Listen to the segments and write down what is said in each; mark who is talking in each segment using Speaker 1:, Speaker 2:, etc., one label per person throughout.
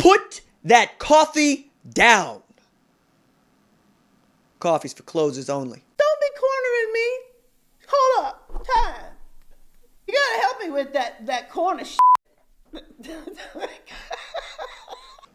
Speaker 1: Put that coffee down. Coffee's for closers only.
Speaker 2: Don't be cornering me. Hold up. Time. You gotta help me with that corner shit.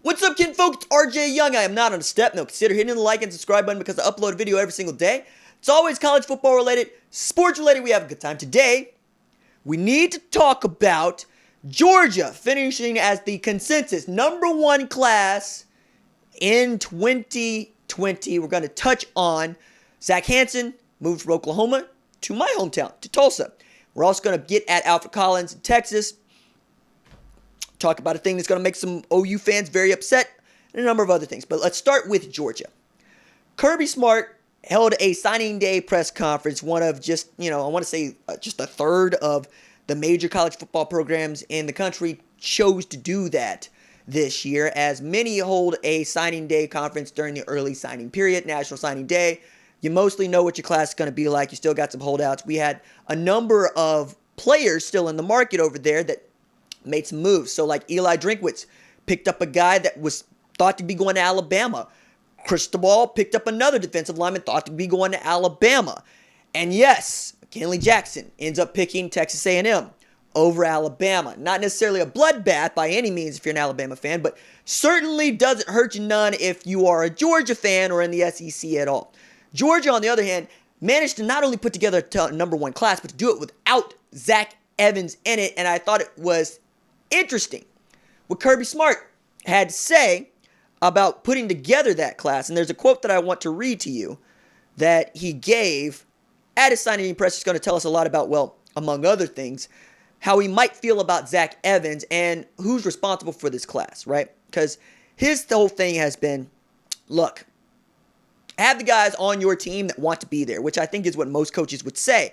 Speaker 1: What's up, kinfolk? It's RJ Young. I am not on a step mill. Consider hitting the like and subscribe button because I upload a video every single day. It's always college football related, sports related. We have a good time. Today, we need to talk about Georgia finishing as the consensus #1 class in 2020. We're going to touch on Zack Evans moved from Oklahoma to my hometown, to Tulsa. We're also going to get at Alfred Collins in Texas. Talk about a thing that's going to make some OU fans very upset, and a number of other things. But let's start with Georgia. Kirby Smart held a signing day press conference, one of just, I want to say just a third of the major college football programs in the country chose to do that this year, as many hold a signing day conference during the early signing period, National Signing Day. You mostly know what your class is going to be like. You still got some holdouts. We had a number of players still in the market over there that made some moves. So like Eli Drinkwitz picked up a guy that was thought to be going to Alabama. Cristobal picked up another defensive lineman thought to be going to Alabama. And yes, McKinley Jackson ends up picking Texas A&M over Alabama. Not necessarily a bloodbath by any means if you're an Alabama fan, but certainly doesn't hurt you none if you are a Georgia fan or in the SEC at all. Georgia, on the other hand, managed to not only put together a #1 class, but to do it without Zack Evans in it. And I thought it was interesting what Kirby Smart had to say about putting together that class. And there's a quote that I want to read to you that he gave at his signing press. He's going to tell us a lot about, well, among other things, how he might feel about Zack Evans and who's responsible for this class, right? Because his whole thing has been, look, have the guys on your team that want to be there, which I think is what most coaches would say.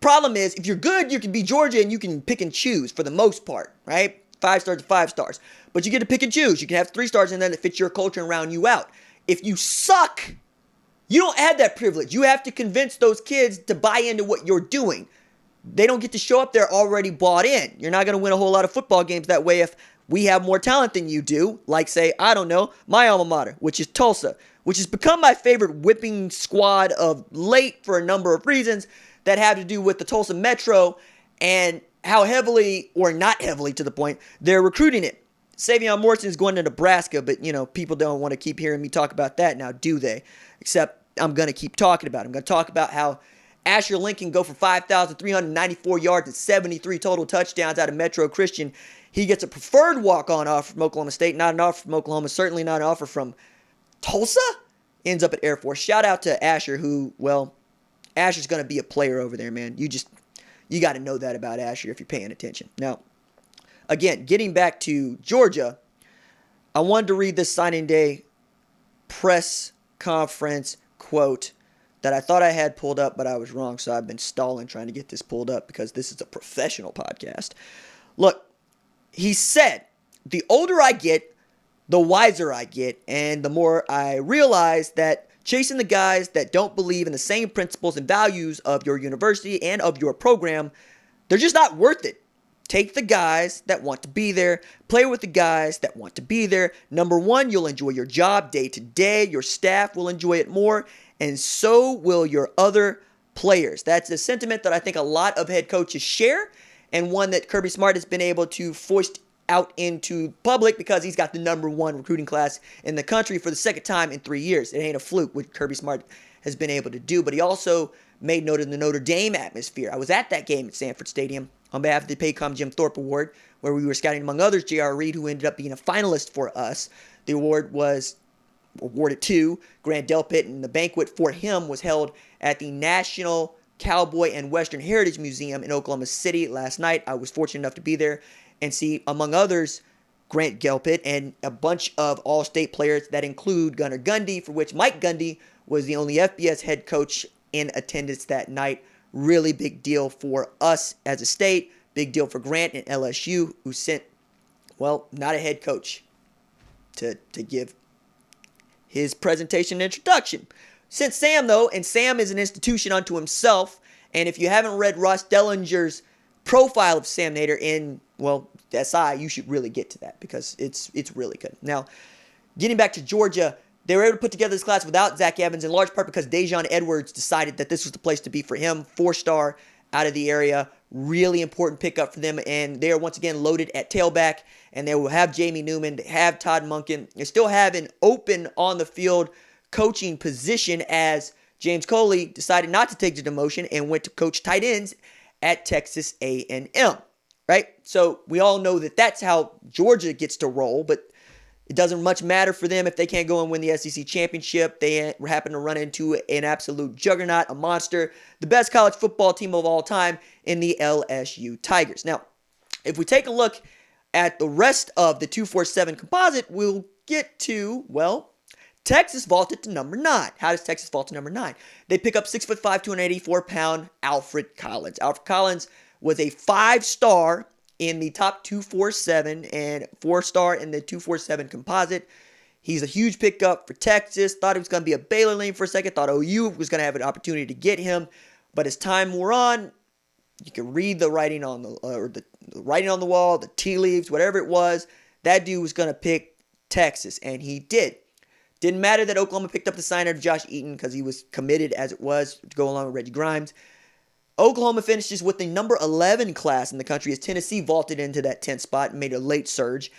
Speaker 1: Problem is, if you're good, you can be Georgia and you can pick and choose for the most part, right? 5 stars to 5 stars. But you get to pick and choose. You can have 3 stars and then it fits your culture and round you out. If you suck, you don't have that privilege. You have to convince those kids to buy into what you're doing. They don't get to show up there already bought in. You're not going to win a whole lot of football games that way if we have more talent than you do. Like, say, I don't know, my alma mater, which is Tulsa, which has become my favorite whipping squad of late for a number of reasons that have to do with the Tulsa Metro and how heavily, or not heavily to the point, they're recruiting it. Savion Morrison is going to Nebraska, but, people don't want to keep hearing me talk about that now, do they? Except I'm going to keep talking about it. I'm going to talk about how Asher Lincoln go for 5,394 yards and 73 total touchdowns out of Metro Christian. He gets a preferred walk-on offer from Oklahoma State, not an offer from Oklahoma, certainly not an offer from Tulsa. Ends up at Air Force. Shout out to Asher, who, well, Asher's going to be a player over there, man. You got to know that about Asher if you're paying attention. Now, again, getting back to Georgia, I wanted to read this signing day press conference quote that I thought I had pulled up, but I was wrong, so I've been stalling trying to get this pulled up because this is a professional podcast. Look, he said, the older I get, the wiser I get, and the more I realize that chasing the guys that don't believe in the same principles and values of your university and of your program, they're just not worth it. Take the guys that want to be there. Play with the guys that want to be there. #1, you'll enjoy your job day to day. Your staff will enjoy it more, and so will your other players. That's a sentiment that I think a lot of head coaches share, and one that Kirby Smart has been able to foist out into public because he's got the #1 recruiting class in the country for the second time in 3 years. It ain't a fluke what Kirby Smart has been able to do, but he also made note of the Notre Dame atmosphere. I was at that game at Sanford Stadium on behalf of the Paycom Jim Thorpe Award, where we were scouting, among others, J.R. Reed, who ended up being a finalist for us. The award was awarded to Grant Delpit, and the banquet for him was held at the National Cowboy and Western Heritage Museum in Oklahoma City last night. I was fortunate enough to be there and see, among others, Grant Delpit and a bunch of all-state players that include Gunnar Gundy, for which Mike Gundy was the only FBS head coach in attendance that night. Really big deal for us as a state. Big deal for Grant and LSU, who sent, well, not a head coach to give his presentation and introduction. Sent Sam, though, and Sam is an institution unto himself. And if you haven't read Ross Dellinger's profile of Sam Nader in, well, SI, you should really get to that because it's really good. Now, getting back to Georgia, they were able to put together this class without Zack Evans, in large part because Dejon Edwards decided that this was the place to be for him. 4-star out of the area. Really important pickup for them. And they are once again loaded at tailback. And they will have Jamie Newman. They have Todd Monken. They still have an open on-the-field coaching position as James Coley decided not to take the demotion and went to coach tight ends at Texas A&M. Right? So we all know that that's how Georgia gets to roll, but it doesn't much matter for them if they can't go and win the SEC championship. They happen to run into an absolute juggernaut, a monster, the best college football team of all time in the LSU Tigers. Now, if we take a look at the rest of the 247 composite, we'll get to, well, Texas vaulted to number 9. How does Texas vault to number 9? They pick up 6'5", 284-pound Alfred Collins. Alfred Collins was a 5-star in the top 247 and 4-star in the 247 composite. He's a huge pickup for Texas. Thought he was going to be a Baylor lane for a second. Thought OU was going to have an opportunity to get him. But as time wore on, you can read the writing on the writing on the wall, the tea leaves, whatever it was. That dude was going to pick Texas, and he did. Didn't matter that Oklahoma picked up the signer of Josh Eaton because he was committed as it was to go along with Reggie Grimes. Oklahoma finishes with the number 11 class in the country as Tennessee vaulted into that 10th spot and made a late surge.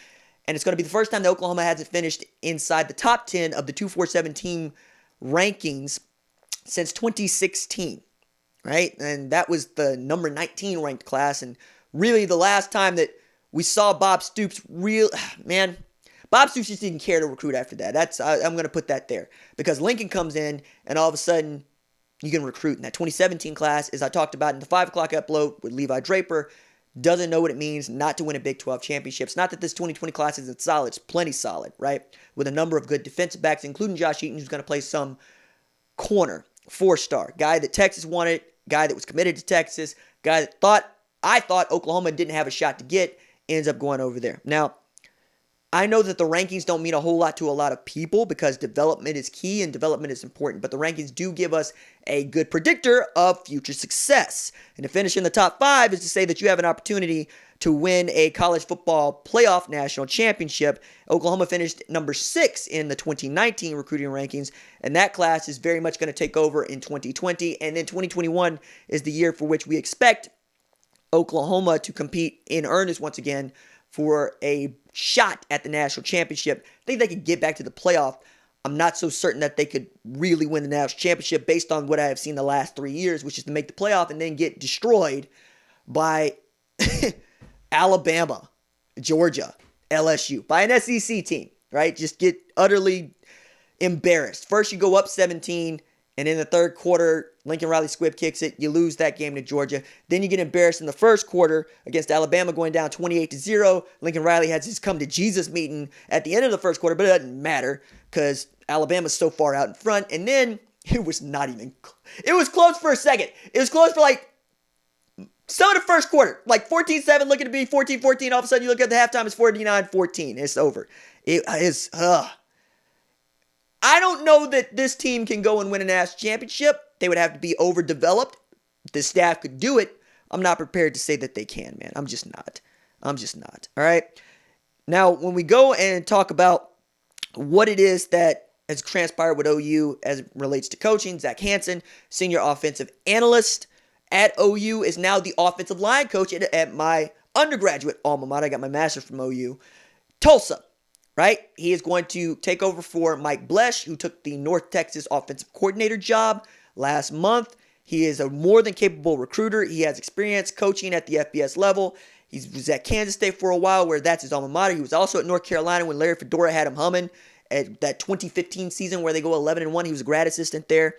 Speaker 1: And it's going to be the first time that Oklahoma hasn't finished inside the top 10 of the 247 team rankings since 2016, right? And that was the number 19 ranked class. And really the last time that we saw Bob Stoops Bob Stoops just didn't care to recruit after that. I'm going to put that there because Lincoln comes in and all of a sudden you can recruit. In that 2017 class, as I talked about in the 5 o'clock upload with Levi Draper, doesn't know what it means not to win a Big 12 championship. It's not that this 2020 class isn't solid. It's plenty solid, right? With a number of good defensive backs, including Josh Eaton, who's going to play some corner, 4-star. Guy that Texas wanted, guy that was committed to Texas, guy that I thought Oklahoma didn't have a shot to get, ends up going over there. Now, I know that the rankings don't mean a whole lot to a lot of people because development is key and development is important, but the rankings do give us a good predictor of future success. And to finish in the top 5 is to say that you have an opportunity to win a college football playoff national championship. Oklahoma finished number 6 in the 2019 recruiting rankings, and that class is very much going to take over in 2020, and then 2021 is the year for which we expect Oklahoma to compete in earnest once again for a shot at the national championship. I think they could get back to the playoff. I'm not so certain that they could really win the national championship based on what I have seen the last 3 years, which is to make the playoff and then get destroyed by Alabama, Georgia, LSU, by an SEC team, right? Just get utterly embarrassed. First you go up 17, and in the third quarter, Lincoln Riley squib kicks it. You lose that game to Georgia. Then you get embarrassed in the first quarter against Alabama going down 28-0. Lincoln Riley has his come to Jesus meeting at the end of the first quarter, but it doesn't matter because Alabama's so far out in front. And then it was not even, it was close for a second. It was close for like some of the first quarter, like 14-7 looking to be 14-14. All of a sudden you look at the halftime, it's 49-14. It's over. It is, I don't know that this team can go and win a national championship. They would have to be overdeveloped. The staff could do it. I'm not prepared to say that they can, man. I'm just not. All right. Now, when we go and talk about what it is that has transpired with OU as it relates to coaching, Zach Hansen, senior offensive analyst at OU, is now the offensive line coach at my undergraduate alma mater. I got my master's from OU, Tulsa. Right? He is going to take over for Mike Blesh, who took the North Texas offensive coordinator job last month. He is a more than capable recruiter. He has experience coaching at the FBS level. He was at Kansas State for a while, where that's his alma mater. He was also at North Carolina when Larry Fedora had him humming at that 2015 season where they go 11-1. He was a grad assistant there.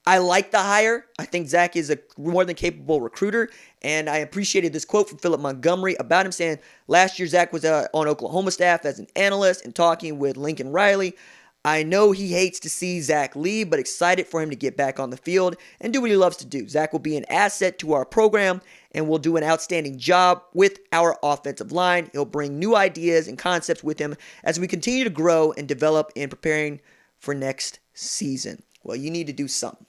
Speaker 1: I like the hire. I think Zach is a more than capable recruiter, and I appreciated this quote from Philip Montgomery about him saying, last year Zach was on Oklahoma staff as an analyst and talking with Lincoln Riley. I know he hates to see Zach leave, but excited for him to get back on the field and do what he loves to do. Zach will be an asset to our program and will do an outstanding job with our offensive line. He'll bring new ideas and concepts with him as we continue to grow and develop in preparing for next season. Well, you need to do something.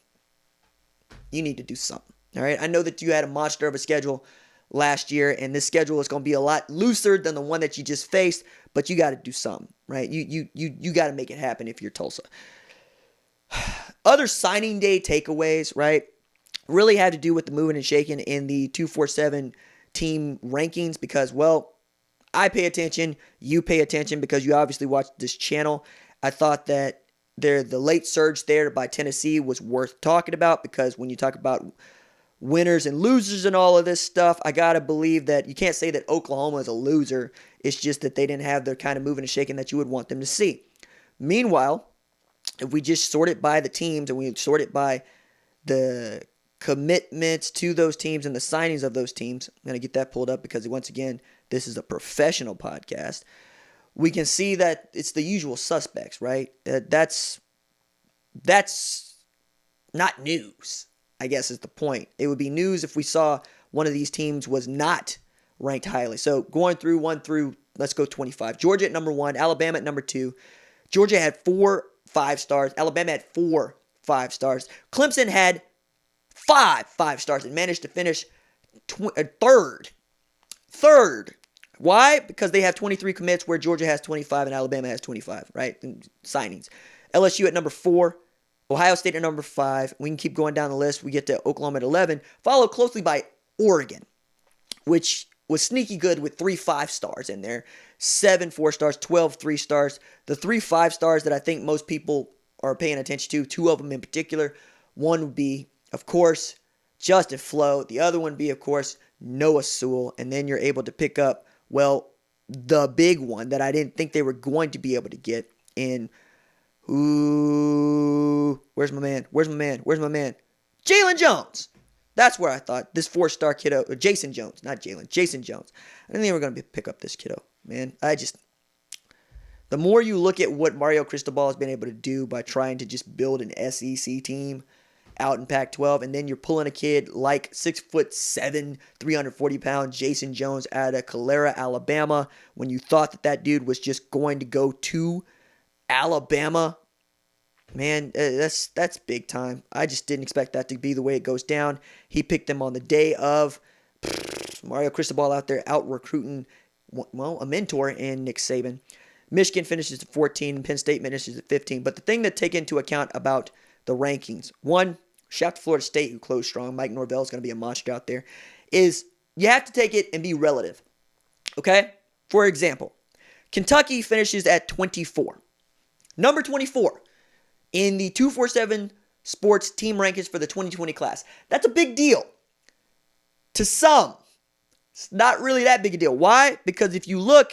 Speaker 1: All right. I know that you had a monster of a schedule last year, and this schedule is going to be a lot looser than the one that you just faced, but you got to do something, right? You got to make it happen if you're Tulsa. Other signing day takeaways, right, really had to do with the moving and shaking in the 247 team rankings because, well, I pay attention, you pay attention because you obviously watch this channel. I thought that the late surge there by Tennessee was worth talking about because when you talk about winners and losers and all of this stuff, I got to believe that you can't say that Oklahoma is a loser. It's just that they didn't have the kind of moving and shaking that you would want them to see. Meanwhile, if we just sort it by the teams and we sort it by the commitments to those teams and the signings of those teams, I'm going to get that pulled up because, once again, this is a professional podcast. We can see that it's the usual suspects, right? That's not news, I guess is the point. It would be news if we saw one of these teams was not ranked highly. So going through 1 through, let's go 25. Georgia at number 1, Alabama at number 2. Georgia had 4 5-stars. Alabama had 4 5-stars. Clemson had 5 5-stars and managed to finish third. Why? Because they have 23 commits where Georgia has 25 and Alabama has 25, right? And signings. LSU at number 4. Ohio State at number 5. We can keep going down the list. We get to Oklahoma at 11. Followed closely by Oregon, which was sneaky good with 3 5-stars in there. 7 4-stars, 12 3-stars. The 3 5-stars that I think most people are paying attention to, 2 of them in particular. One would be, of course, Justin Flo. The other one would be, of course, Noah Sewell. And then you're able to pick up, well, the big one that I didn't think they were going to be able to get in. Ooh, where's my man? Jalen Jones. That's where I thought this 4-star kiddo, Jason Jones, not Jalen, Jason Jones. I didn't think we were going to pick up this kiddo, man. The more you look at what Mario Cristobal has been able to do by trying to just build an SEC team out in Pac-12, and then you're pulling a kid like 6'7", 340-pound Jason Jones out of Calera, Alabama, when you thought that dude was just going to go to Alabama. Man, that's big time. I just didn't expect that to be the way it goes down. He picked them on the day of. Mario Cristobal out there out recruiting, well, a mentor in Nick Saban. Michigan finishes at 14, and Penn State finishes at 15. But the thing to take into account about the rankings, one, shout out to Florida State who closed strong. Mike Norvell is going to be a monster out there. Is you have to take it and be relative. Okay? For example, Kentucky finishes at 24. Number 24 in the 247 Sports team rankings for the 2020 class. That's a big deal. To some, it's not really that big a deal. Why? Because if you look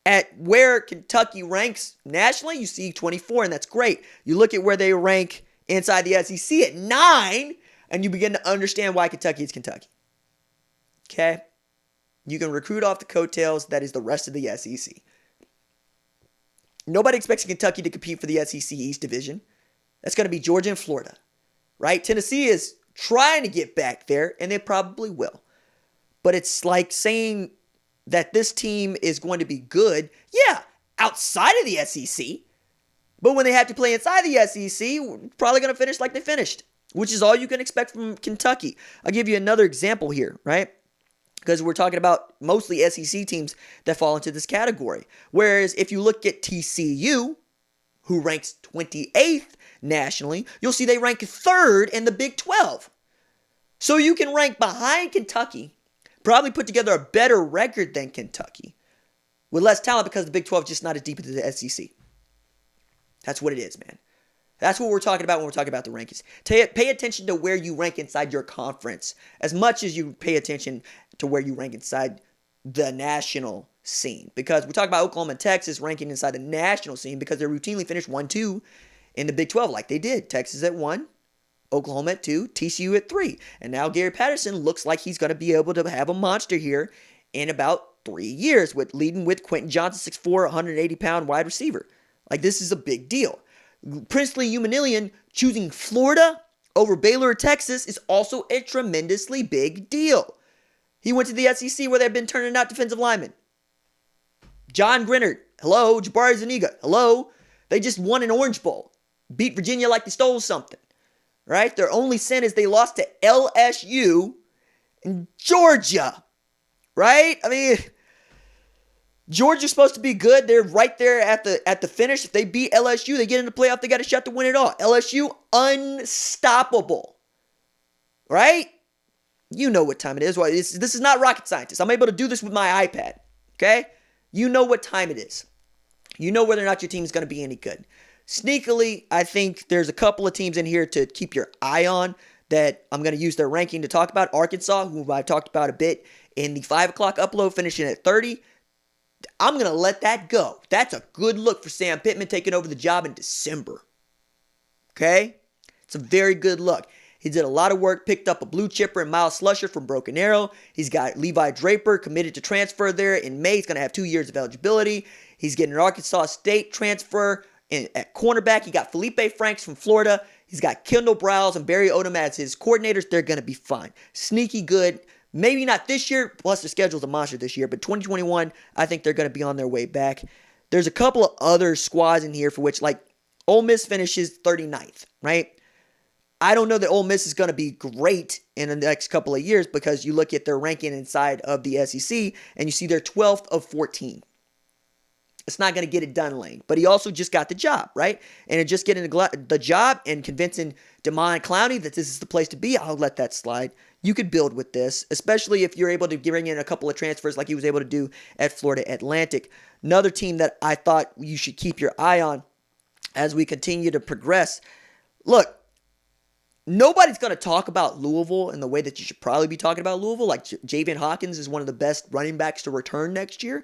Speaker 1: at where Kentucky ranks nationally, you see 24, and that's great. You look at where they rank inside the SEC at 9, and you begin to understand why Kentucky is Kentucky. Okay? You can recruit off the coattails. That is the rest of the SEC. Nobody expects Kentucky to compete for the SEC East Division. That's going to be Georgia and Florida, right? Tennessee is trying to get back there, and they probably will. But it's like saying that this team is going to be good, yeah, outside of the SEC. But when they have to play inside the SEC, we're probably going to finish like they finished, which is all you can expect from Kentucky. I'll give you another example here, right? Because we're talking about mostly SEC teams that fall into this category. Whereas if you look at TCU, who ranks 28th nationally, you'll see they rank 3rd in the Big 12. So you can rank behind Kentucky, probably put together a better record than Kentucky, with less talent because the Big 12 is just not as deep as the SEC. That's what it is, man. That's what we're talking about when we're talking about the rankings. Pay attention to where you rank inside your conference as much as you pay attention to where you rank inside the national scene. Because we talk about Oklahoma and Texas ranking inside the national scene because they routinely finish 1-2 in the Big 12 like they did. Texas at 1, Oklahoma at 2, TCU at 3. And now Gary Patterson looks like he's going to be able to have a monster here in about 3 years, leading with Quentin Johnson, 6'4", 180-pound wide receiver. Like, this is a big deal. Princely Humilian choosing Florida over Baylor or Texas is also a tremendously big deal. He went to the SEC where they've been turning out defensive linemen. John Grinnard, hello. Jabari Zuniga, hello. They just won an Orange Bowl. Beat Virginia like they stole something. Right? Their only sin is they lost to LSU and Georgia. right? I mean, Georgia's supposed to be good. They're right there at the finish. If they beat LSU, they get in the playoff. They got a shot to win it all. LSU, unstoppable, right? You know what time it is. Well, this is not rocket scientist. I'm able to do this with my iPad, okay? You know what time it is. You know whether or not your team is going to be any good. Sneakily, I think there's a couple of teams in here to keep your eye on that I'm going to use their ranking to talk about. Arkansas, who I talked about a bit in the 5 o'clock upload, finishing at 30. I'm going to let that go. That's a good look for Sam Pittman taking over the job in December. Okay? It's a very good look. He did a lot of work, picked up a blue chipper and Miles Slusher from Broken Arrow. He's got Levi Draper committed to transfer there in May. He's going to have 2 years of eligibility. He's getting an Arkansas State transfer at cornerback. He got Felipe Franks from Florida. He's got Kendall Browse and Barry Odom as his coordinators. They're going to be fine. Sneaky good. Maybe not this year, plus the schedule's a monster this year, but 2021, I think they're going to be on their way back. There's a couple of other squads in here for which, like, Ole Miss finishes 39th, right? I don't know that Ole Miss is going to be great in the next couple of years because you look at their ranking inside of the SEC and you see they're 12th of 14. It's not going to get it done, Lane. But he also just got the job, right? And in just getting the job and convincing DeMond Clowney that this is the place to be, I'll let that slide. You could build with this, especially if you're able to bring in a couple of transfers like he was able to do at Florida Atlantic. Another team that I thought you should keep your eye on as we continue to progress. Look, nobody's going to talk about Louisville in the way that you should probably be talking about Louisville. Like Javian Hawkins is one of the best running backs to return next year.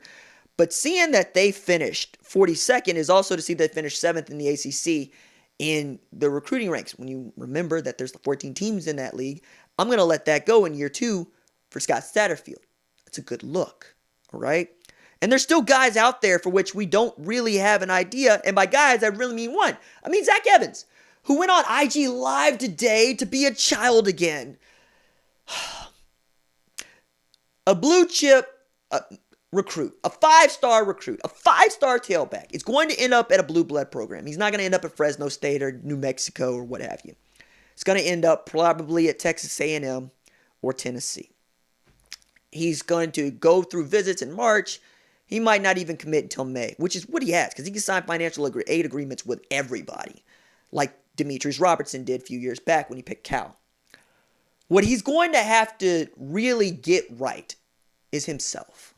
Speaker 1: But seeing that they finished 42nd is also to see they finished 7th in the ACC in the recruiting ranks. When you remember that there's the 14 teams in that league, I'm going to let that go in year 2 for Scott Satterfield. It's a good look, all right? And there's still guys out there for which we don't really have an idea. And by guys, I really mean one. I mean Zack Evans, who went on IG Live today to be a child again. A blue chip recruit, a 5-star recruit, a 5-star tailback is going to end up at a blue blood program. He's not going to end up at Fresno State or New Mexico or what have you. He's going to end up probably at Texas A&M or Tennessee. He's going to go through visits in March. He might not even commit until May, which is what he has because he can sign financial aid agreements with everybody, like Demetrius Robertson did a few years back when he picked Cal. What he's going to have to really get right is himself.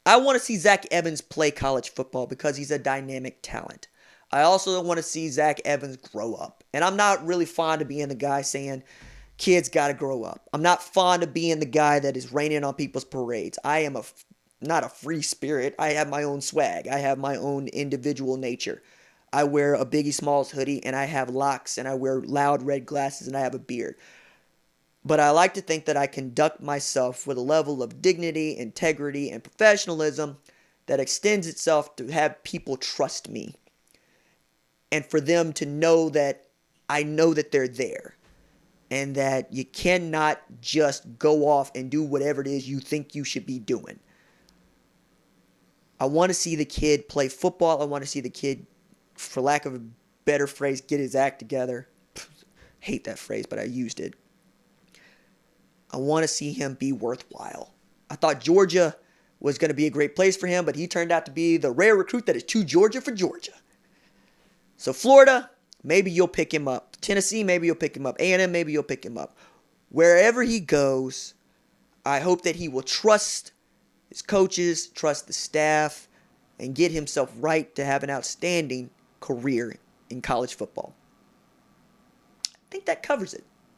Speaker 1: I want to see Zack Evans play college football because he's a dynamic talent. I also want to see Zack Evans grow up. And I'm not really fond of being the guy saying kids got to grow up. I'm not fond of being the guy that is raining on people's parades. I am not a free spirit. I have my own swag. I have my own individual nature. I wear a Biggie Smalls hoodie and I have locks and I wear loud red glasses and I have a beard. But I like to think that I conduct myself with a level of dignity, integrity, and professionalism that extends itself to have people trust me. And for them to know that I know that they're there. And that you cannot just go off and do whatever it is you think you should be doing. I want to see the kid play football. I want to see the kid, for lack of a better phrase, get his act together. Hate that phrase, but I used it. I want to see him be worthwhile. I thought Georgia was going to be a great place for him, but he turned out to be the rare recruit that is too Georgia for Georgia. So Florida, maybe you'll pick him up. Tennessee, maybe you'll pick him up. A&M, maybe you'll pick him up. Wherever he goes, I hope that he will trust his coaches, trust the staff, and get himself right to have an outstanding career in college football. I think that covers it.